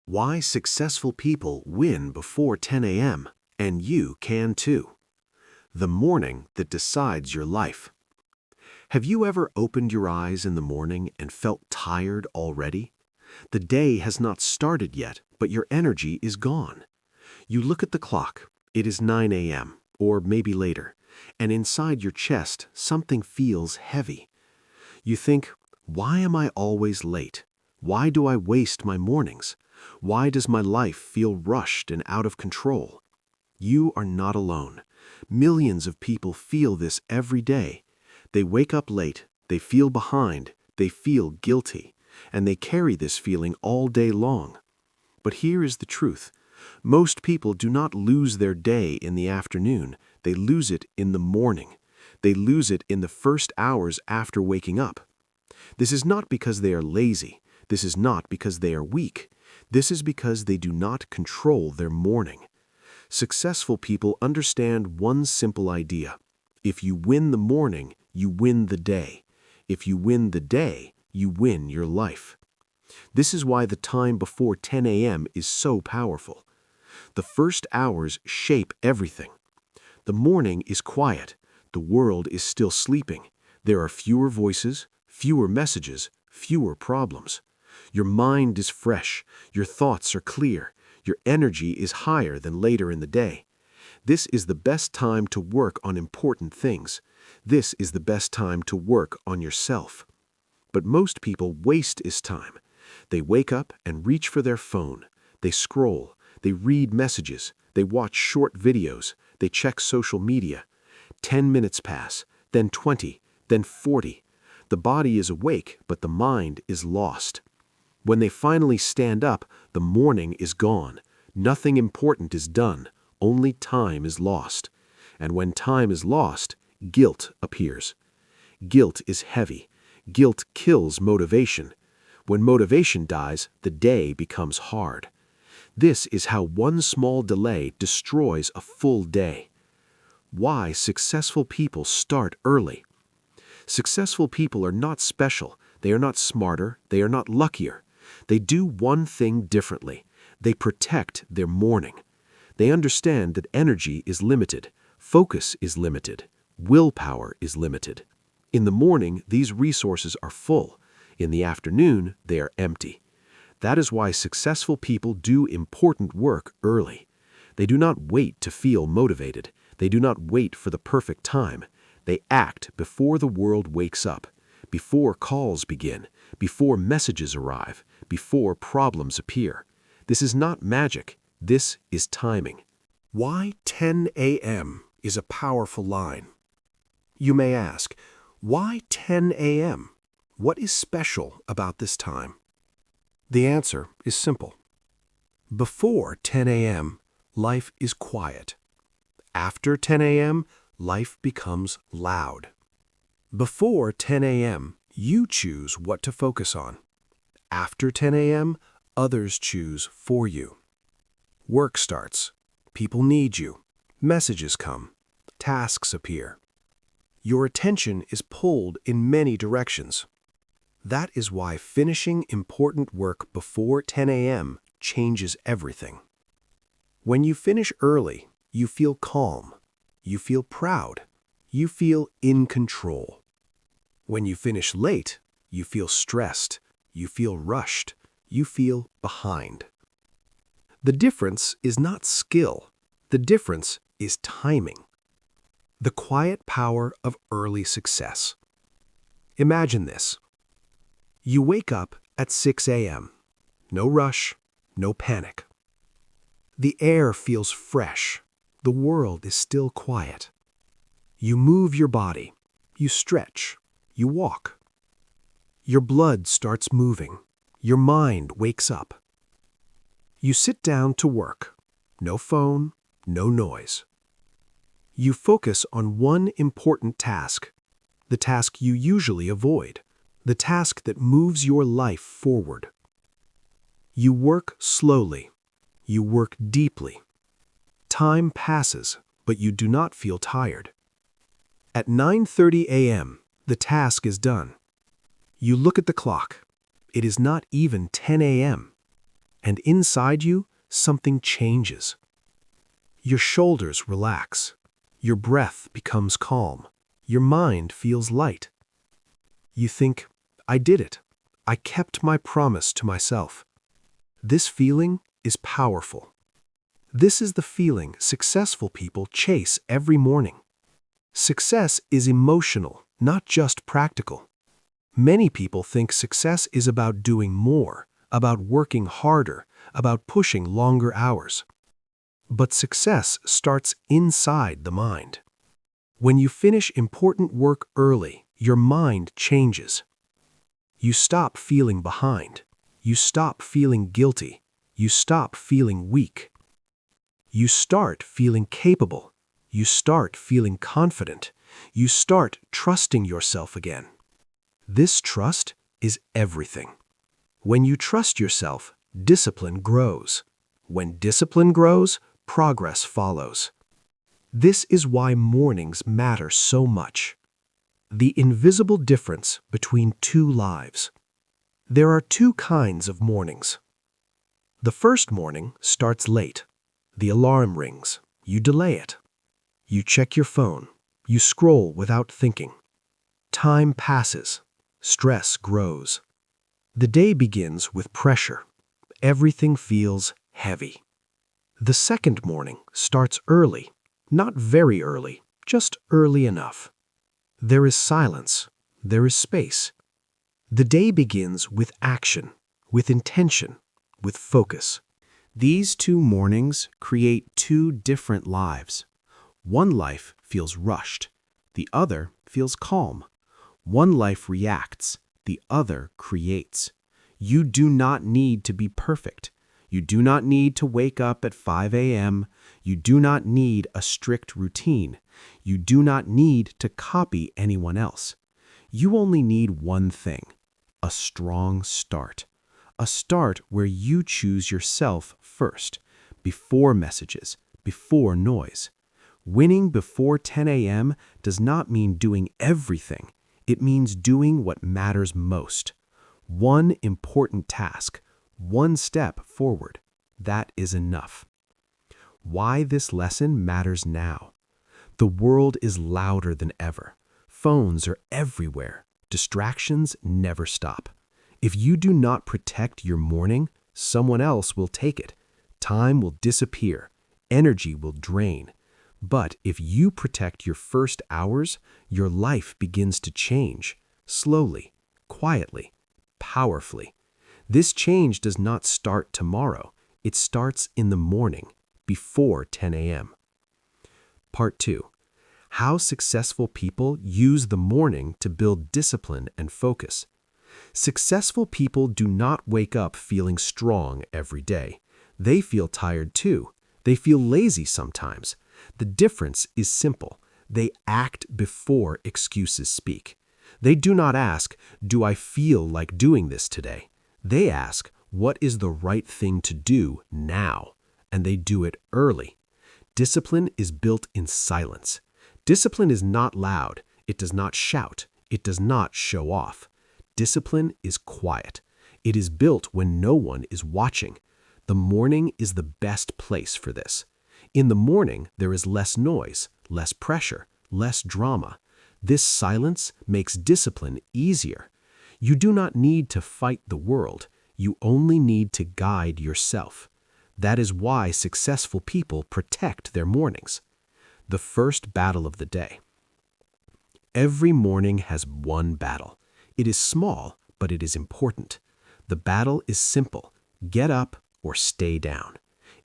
Why successful people win before 10 a.m. and you can too. The morning that decides your life. Have you ever opened your eyes in the morning and felt tired already? The day has not started yet, but your energy is gone. You look at the clock. It is 9 a.m., or maybe later, and inside your chest something feels heavy. You think, why am I always late? Why do I waste my mornings? Why does my life feel rushed and out of control? You are not alone. Millions of people feel this every day. They wake up late, they feel behind, they feel guilty, and they carry this feeling all day long. But here is the truth. Most people do not lose their day in the afternoon. They lose it in the morning. They lose it in the first hours after waking up. This is not because they are lazy. This is not because they are weak. This is because they do not control their morning. Successful people understand one simple idea. If you win the morning, you win the day. If you win the day, you win your life. This is why the time before 10 a.m. is so powerful. The first hours shape everything. The morning is quiet. The world is still sleeping. There are fewer voices, fewer messages, fewer problems. Your mind is fresh. Your thoughts are clear. Your energy is higher than later in the day. This is the best time to work on important things. This is the best time to work on yourself. But most people waste this time. They wake up and reach for their phone. They scroll. They read messages. They watch short videos. They check social media. 10 minutes pass, then 20, then 40. The body is awake, but the mind is lost. When they finally stand up, the morning is gone. Nothing important is done. Only time is lost. And when time is lost, guilt appears. Guilt is heavy. Guilt kills motivation. When motivation dies, the day becomes hard. This is how one small delay destroys a full day. Why successful people start early. Successful people are not special. They are not smarter. They are not luckier. They do one thing differently. They protect their morning. They understand that energy is limited, focus is limited, willpower is limited. In the morning, these resources are full. In the afternoon, they are empty. That is why successful people do important work early. They do not wait to feel motivated. They do not wait for the perfect time. They act before the world wakes up, before calls begin, before messages arrive, before problems appear. This is not magic. This is timing. Why 10 a.m. is a powerful line. You may ask, why 10 a.m.? What is special about this time? The answer is simple. Before 10 a.m., life is quiet. After 10 a.m., life becomes loud. Before 10 a.m., you choose what to focus on. After 10 a.m., others choose for you. Work starts. People need you. Messages come. Tasks appear. Your attention is pulled in many directions. That is why finishing important work before 10 a.m. changes everything. When you finish early, you feel calm. You feel proud. You feel in control. When you finish late, you feel stressed. You feel rushed. You feel behind. The difference is not skill. The difference is timing. The quiet power of early success. Imagine this. You wake up at 6 a.m. No rush, no panic. The air feels fresh. The world is still quiet. You move your body. You stretch. You walk. Your blood starts moving. Your mind wakes up. You sit down to work. No phone, no noise. You focus on one important task, the task you usually avoid, the task that moves your life forward. You work slowly. You work deeply. Time passes, but you do not feel tired. At 9:30 a.m., the task is done. You look at the clock. It is not even 10 a.m. and inside you, something changes. Your shoulders relax. Your breath becomes calm. Your mind feels light. You think, I did it. I kept my promise to myself. This feeling is powerful. This is the feeling successful people chase every morning. Success is emotional, not just practical. Many people think success is about doing more, about working harder, about pushing longer hours. But success starts inside the mind. When you finish important work early, your mind changes. You stop feeling behind. You stop feeling guilty. You stop feeling weak. You start feeling capable. You start feeling confident. You start trusting yourself again. This trust is everything. When you trust yourself, discipline grows. When discipline grows, progress follows. This is why mornings matter so much. The invisible difference between two lives. There are two kinds of mornings. The first morning starts late. The alarm rings. You delay it. You check your phone. You scroll without thinking. Time passes. Stress grows. The day begins with pressure. Everything feels heavy. The second morning starts early. Not very early, just early enough. There is silence. There is space. The day begins with action, with intention, with focus. These two mornings create two different lives. One life feels rushed. The other feels calm. One life reacts. The other creates. You do not need to be perfect. You do not need to wake up at 5 a.m. You do not need a strict routine. You do not need to copy anyone else. You only need one thing: a strong start. A start where you choose yourself first, before messages, before noise. Winning before 10 a.m. does not mean doing everything. It means doing what matters most. One important task, one step forward. That is enough. Why this lesson matters now. The world is louder than ever. Phones are everywhere. Distractions never stop. If you do not protect your morning, someone else will take it. Time will disappear. Energy will drain. But if you protect your first hours, your life begins to change. Slowly, quietly, powerfully. This change does not start tomorrow. It starts in the morning, before 10 a.m. Part 2. How successful people use the morning to build discipline and focus. Successful people do not wake up feeling strong every day. They feel tired too. They feel lazy sometimes. The difference is simple. They act before excuses speak. They do not ask, "Do I feel like doing this today?" They ask, "What is the right thing to do now?" And they do it early. Discipline is built in silence. Discipline is not loud. It does not shout. It does not show off. Discipline is quiet. It is built when no one is watching. The morning is the best place for this. In the morning, there is less noise, less pressure, less drama. This silence makes discipline easier. You do not need to fight the world. You only need to guide yourself. That is why successful people protect their mornings. The first battle of the day. Every morning has one battle. It is small, but it is important. The battle is simple: get up or stay down.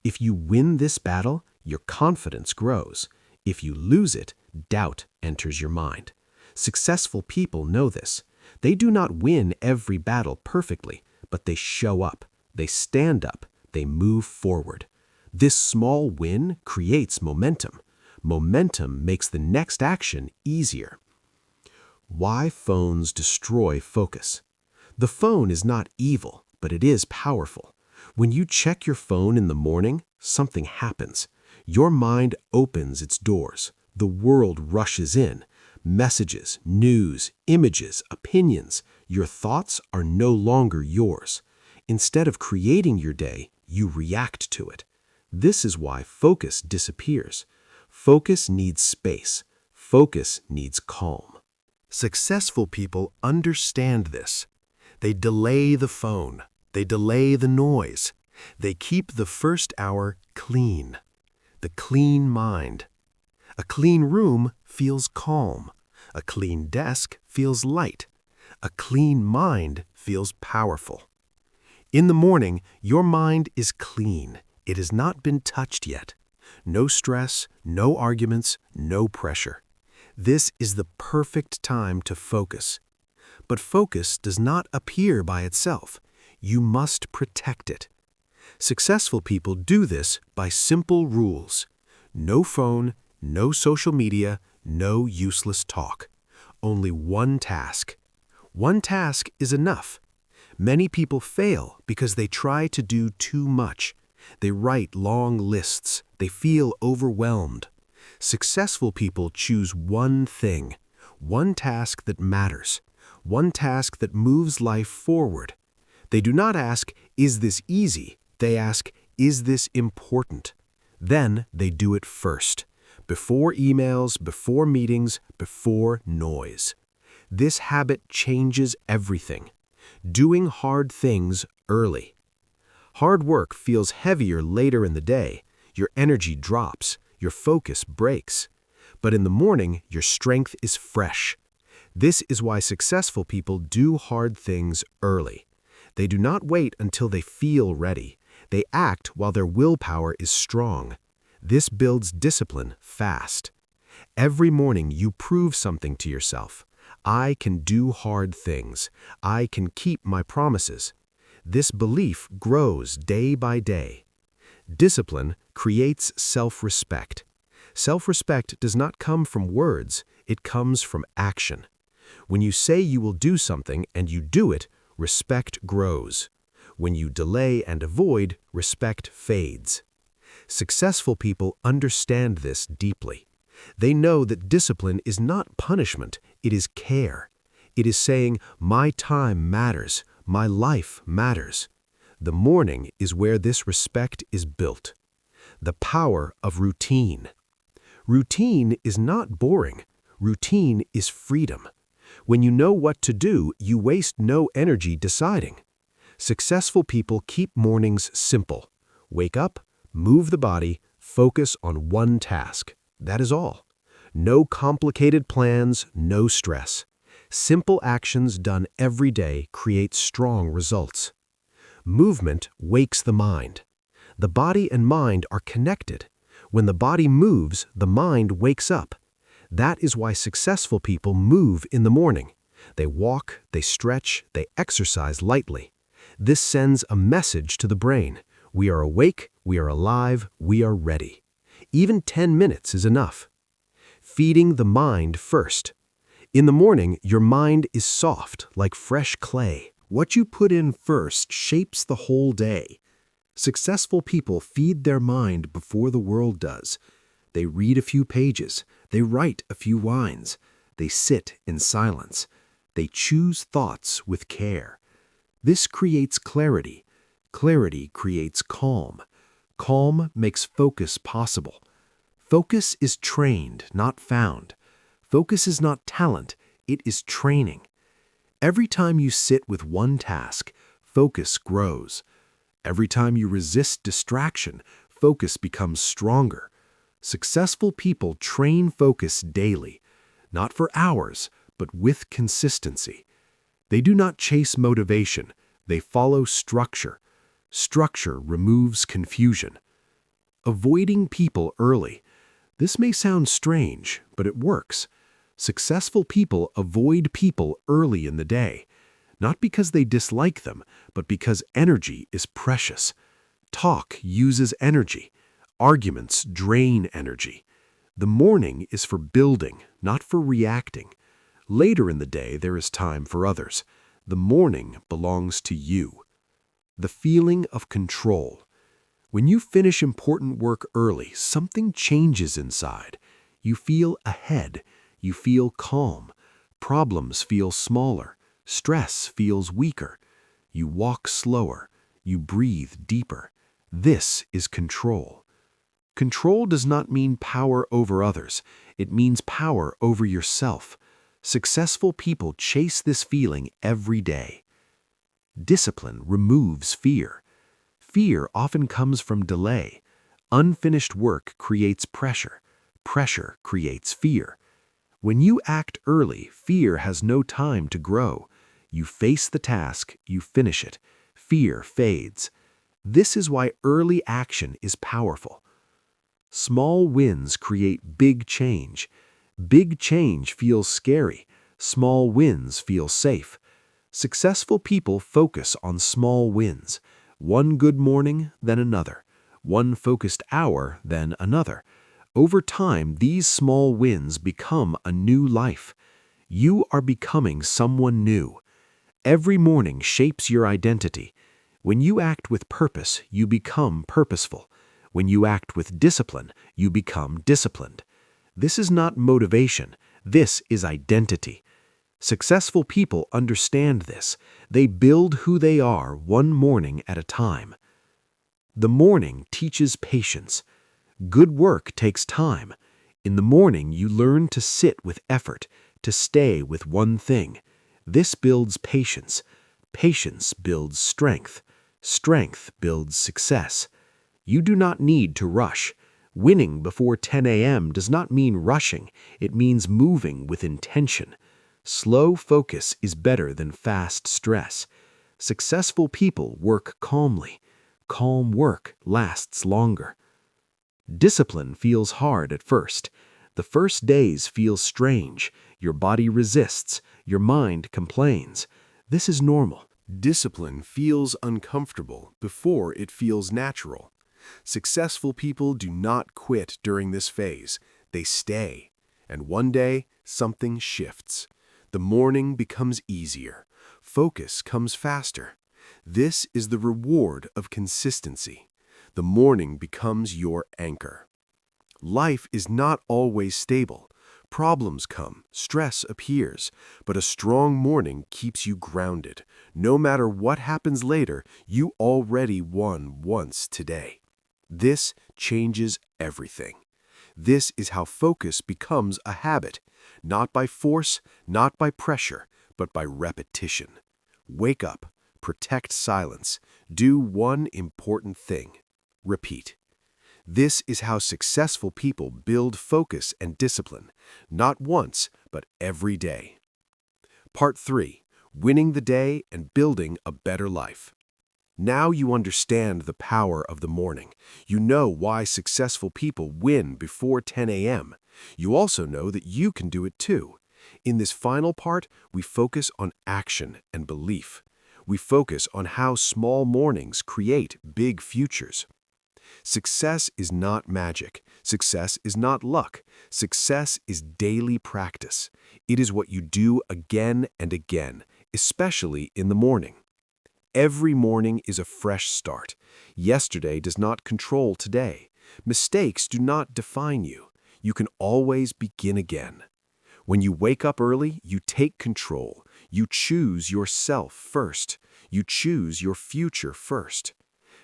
If you win this battle, your confidence grows. If you lose it, doubt enters your mind. Successful people know this. They do not win every battle perfectly, but they show up, they stand up, they move forward. This small win creates momentum. Momentum makes the next action easier. Why phones destroy focus. The phone is not evil, but it is powerful. When you check your phone in the morning, something happens. Your mind opens its doors. The world rushes in. Messages, news, images, opinions. Your thoughts are no longer yours. Instead of creating your day, you react to it. This is why focus disappears. Focus needs space. Focus needs calm. Successful people understand this. They delay the phone. They delay the noise. They keep the first hour clean. The clean mind. A clean room feels calm. A clean desk feels light. A clean mind feels powerful. In the morning, your mind is clean. It has not been touched yet. No stress, no arguments, no pressure. This is the perfect time to focus. But focus does not appear by itself. You must protect it. Successful people do this by simple rules. No phone, no social media, no useless talk. Only one task. One task is enough. Many people fail because they try to do too much. They write long lists. They feel overwhelmed. Successful people choose one thing, one task that matters, one task that moves life forward. They do not ask, "Is this easy?" They ask, "Is this important?" Then they do it first, before emails, before meetings, before noise. This habit changes everything. Doing hard things early. Hard work feels heavier later in the day. Your energy drops. Your focus breaks. But in the morning, your strength is fresh. This is why successful people do hard things early. They do not wait until they feel ready. They act while their willpower is strong. This builds discipline fast. Every morning you prove something to yourself. I can do hard things. I can keep my promises. This belief grows day by day. Discipline creates self-respect. Self-respect does not come from words, it comes from action. When you say you will do something and you do it, respect grows. When you delay and avoid, respect fades. Successful people understand this deeply. They know that discipline is not punishment, it is care. It is saying, my time matters, my life matters. The morning is where this respect is built. The power of routine. Routine is not boring. Routine is freedom. When you know what to do, you waste no energy deciding. Successful people keep mornings simple. Wake up, move the body, focus on one task. That is all. No complicated plans, no stress. Simple actions done every day create strong results. Movement wakes the mind. The body and mind are connected. When the body moves, the mind wakes up. That is why successful people move in the morning. They walk, they stretch, they exercise lightly. This sends a message to the brain. We are awake, we are alive, we are ready. Even 10 minutes is enough. Feeding the mind first. In the morning, your mind is soft, like fresh clay. What you put in first shapes the whole day. Successful people feed their mind before the world does. They read a few pages. They write a few lines. They sit in silence. They choose thoughts with care. This creates clarity. Clarity creates calm. Calm makes focus possible. Focus is trained, not found. Focus is not talent, it is training. Every time you sit with one task, focus grows. Every time you resist distraction, focus becomes stronger. Successful people train focus daily, not for hours, but with consistency. They do not chase motivation, they follow structure. Structure removes confusion. Avoiding people early. This may sound strange, but it works. Successful people avoid people early in the day, not because they dislike them, but because energy is precious. Talk uses energy. Arguments drain energy. The morning is for building, not for reacting. Later in the day, there is time for others. The morning belongs to you. The feeling of control. When you finish important work early, something changes inside. You feel ahead. You feel calm. Problems feel smaller. Stress feels weaker. You walk slower. You breathe deeper. This is control. Control does not mean power over others. It means power over yourself. Successful people chase this feeling every day. Discipline removes fear. Fear often comes from delay. Unfinished work creates pressure. Pressure creates fear. When you act early, fear has no time to grow. You face the task, you finish it. Fear fades. This is why early action is powerful. Small wins create big change. Big change feels scary. Small wins feel safe. Successful people focus on small wins. One good morning, then another. One focused hour, then another. Over time, these small wins become a new life. You are becoming someone new. Every morning shapes your identity. When you act with purpose, you become purposeful. When you act with discipline, you become disciplined. This is not motivation. This is identity. Successful people understand this. They build who they are one morning at a time. The morning teaches patience. Good work takes time. In the morning, you learn to sit with effort, to stay with one thing. This builds patience. Patience builds strength. Strength builds success. You do not need to rush. Winning before 10 a.m. does not mean rushing. It means moving with intention. Slow focus is better than fast stress. Successful people work calmly. Calm work lasts longer. Discipline feels hard at first. The first days feel strange. Your body resists. Your mind complains. This is normal. Discipline feels uncomfortable before it feels natural. Successful people do not quit during this phase. They stay. And one day, something shifts. The morning becomes easier. Focus comes faster. This is the reward of consistency. The morning becomes your anchor. Life is not always stable. Problems come, stress appears, but a strong morning keeps you grounded. No matter what happens later, you already won once today. This changes everything. This is how focus becomes a habit, not by force, not by pressure, but by repetition. Wake up, protect silence, do one important thing. Repeat. This is how successful people build focus and discipline, not once, but every day. Part 3. Winning the day and building a better life. Now you understand the power of the morning. You know why successful people win before 10 a.m. You also know that you can do it too. In this final part, we focus on action and belief. We focus on how small mornings create big futures. Success is not magic. Success is not luck. Success is daily practice. It is what you do again and again, especially in the morning. Every morning is a fresh start. Yesterday does not control today. Mistakes do not define you. You can always begin again. When you wake up early, you take control. You choose yourself first. You choose your future first.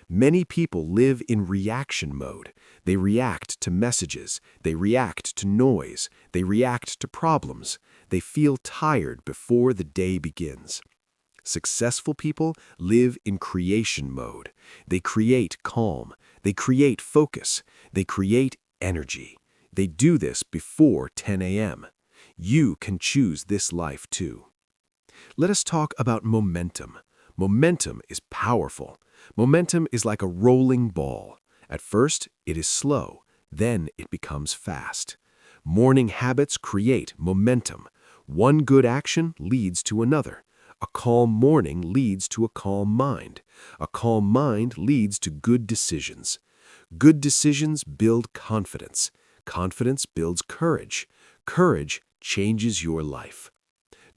Many people live in reaction mode. They react to messages. They react to noise. They react to problems. They feel tired before the day begins. Successful people live in creation mode. They create calm. They create focus. They create energy. They do this before 10 a.m. You can choose this life too. Let us talk about momentum. Momentum is powerful. Momentum is like a rolling ball. At first, it is slow. Then it becomes fast. Morning habits create momentum. One good action leads to another. A calm morning leads to a calm mind. A calm mind leads to good decisions. Good decisions build confidence. Confidence builds courage. Courage changes your life.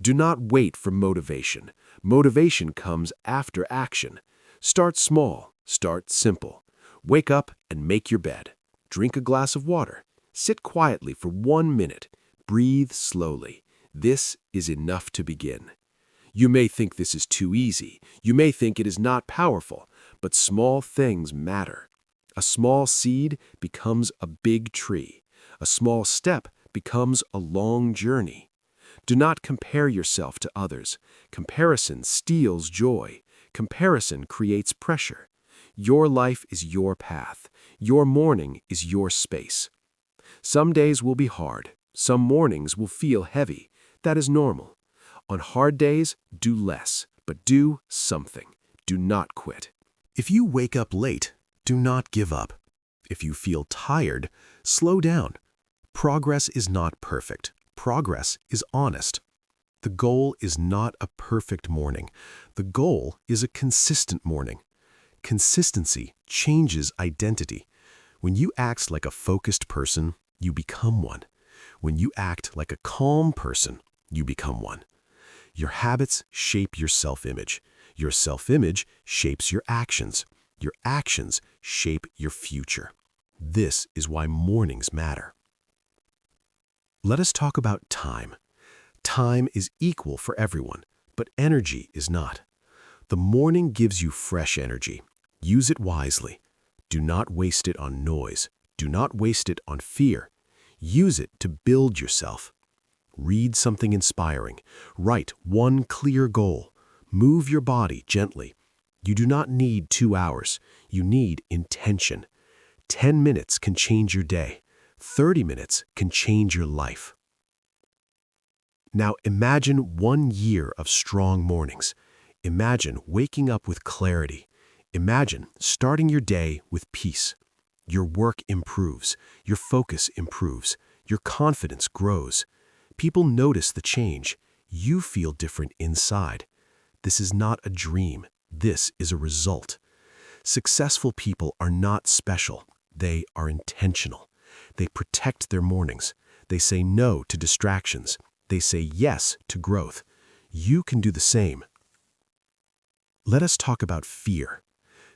Do not wait for motivation. Motivation comes after action. Start small. Start simple. Wake up and make your bed. Drink a glass of water. Sit quietly for 1 minute. Breathe slowly. This is enough to begin. You may think this is too easy. You may think it is not powerful. But small things matter. A small seed becomes a big tree. A small step becomes a long journey. Do not compare yourself to others. Comparison steals joy. Comparison creates pressure. Your life is your path. Your morning is your space. Some days will be hard. Some mornings will feel heavy. That is normal. On hard days, do less, but do something. Do not quit. If you wake up late, do not give up. If you feel tired, slow down. Progress is not perfect. Progress is honest. The goal is not a perfect morning. The goal is a consistent morning. Consistency changes identity. When you act like a focused person, you become one. When you act like a calm person, you become one. Your habits shape your self-image. Your self-image shapes your actions. Your actions shape your future. This is why mornings matter. Let us talk about time. Time is equal for everyone, but energy is not. The morning gives you fresh energy. Use it wisely. Do not waste it on noise. Do not waste it on fear. Use it to build yourself. Read something inspiring. Write one clear goal. Move your body gently. You do not need 2 hours. You need intention. 10 minutes can change your day. 30 minutes can change your life. Now imagine 1 year of strong mornings. Imagine waking up with clarity. Imagine starting your day with peace. Your work improves. Your focus improves. Your confidence grows. People notice the change. You feel different inside. This is not a dream. This is a result. Successful people are not special. They are intentional. They protect their mornings. They say no to distractions. They say yes to growth. You can do the same. Let us talk about fear.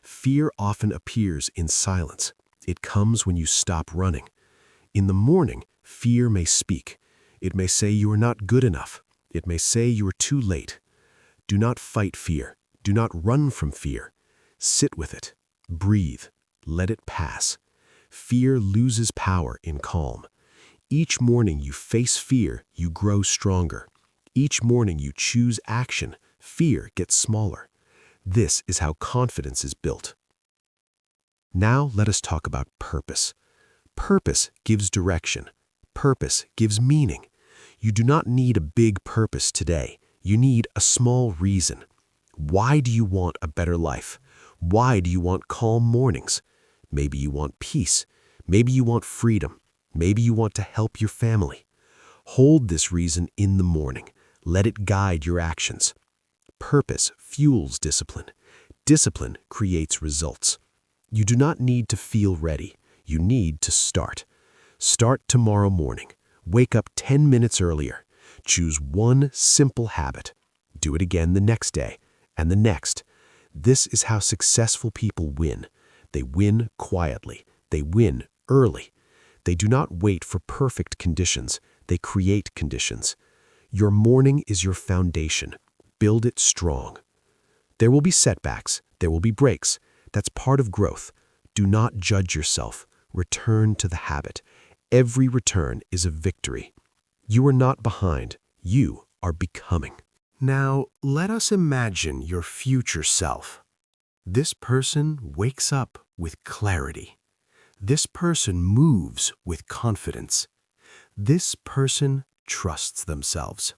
Fear often appears in silence. It comes when you stop running. In the morning, fear may speak. It may say you are not good enough. It may say you are too late. Do not fight fear. Do not run from fear. Sit with it. Breathe. Let it pass. Fear loses power in calm. Each morning you face fear, you grow stronger. Each morning you choose action, fear gets smaller. This is how confidence is built. Now let us talk about purpose. Purpose gives direction. Purpose gives meaning. You do not need a big purpose today. You need a small reason. Why do you want a better life? Why do you want calm mornings? Maybe you want peace. Maybe you want freedom. Maybe you want to help your family. Hold this reason in the morning. Let it guide your actions. Purpose fuels discipline. Discipline creates results. You do not need to feel ready. You need to start. Start tomorrow morning. Wake up 10 minutes earlier. Choose one simple habit. Do it again the next day and the next. This is how successful people win. They win quietly. They win early. They do not wait for perfect conditions. They create conditions. Your morning is your foundation. Build it strong. There will be setbacks. There will be breaks. That's part of growth. Do not judge yourself. Return to the habit. Every return is a victory. You are not behind. You are becoming. Now, let us imagine your future self. This person wakes up with clarity. This person moves with confidence. This person trusts themselves.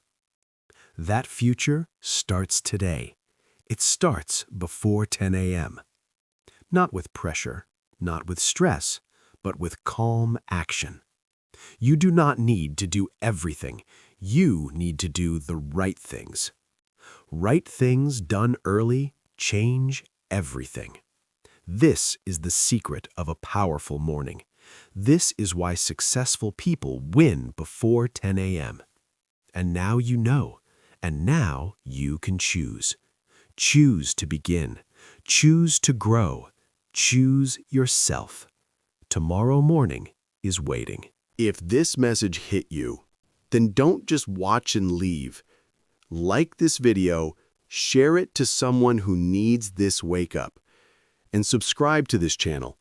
That future starts today. It starts before 10 a.m. Not with pressure, not with stress, but with calm action. You do not need to do everything. You need to do the right things. Right things done early change everything. This is the secret of a powerful morning. This is why successful people win before 10 a.m. And now you know, and now you can choose. Choose to begin. Choose to grow. Choose yourself. Tomorrow morning is waiting. If this message hit you, then don't just watch and leave. Like this video, share it to someone who needs this wake up. and subscribe to this channel.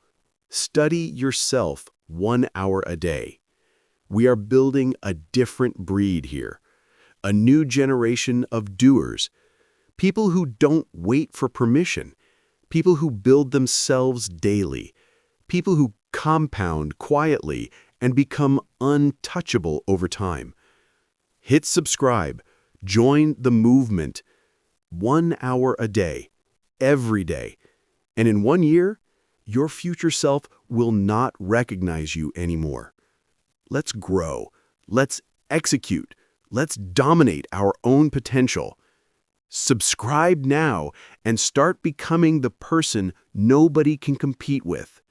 Study yourself 1 hour a day. We are building a different breed here, a new generation of doers, people who don't wait for permission, people who build themselves daily, people who compound quietly and become untouchable over time. Hit subscribe, join the movement. 1 hour a day, every day. And in 1 year, your future self will not recognize you anymore. Let's grow. Let's execute. Let's dominate our own potential. Subscribe now and start becoming the person nobody can compete with.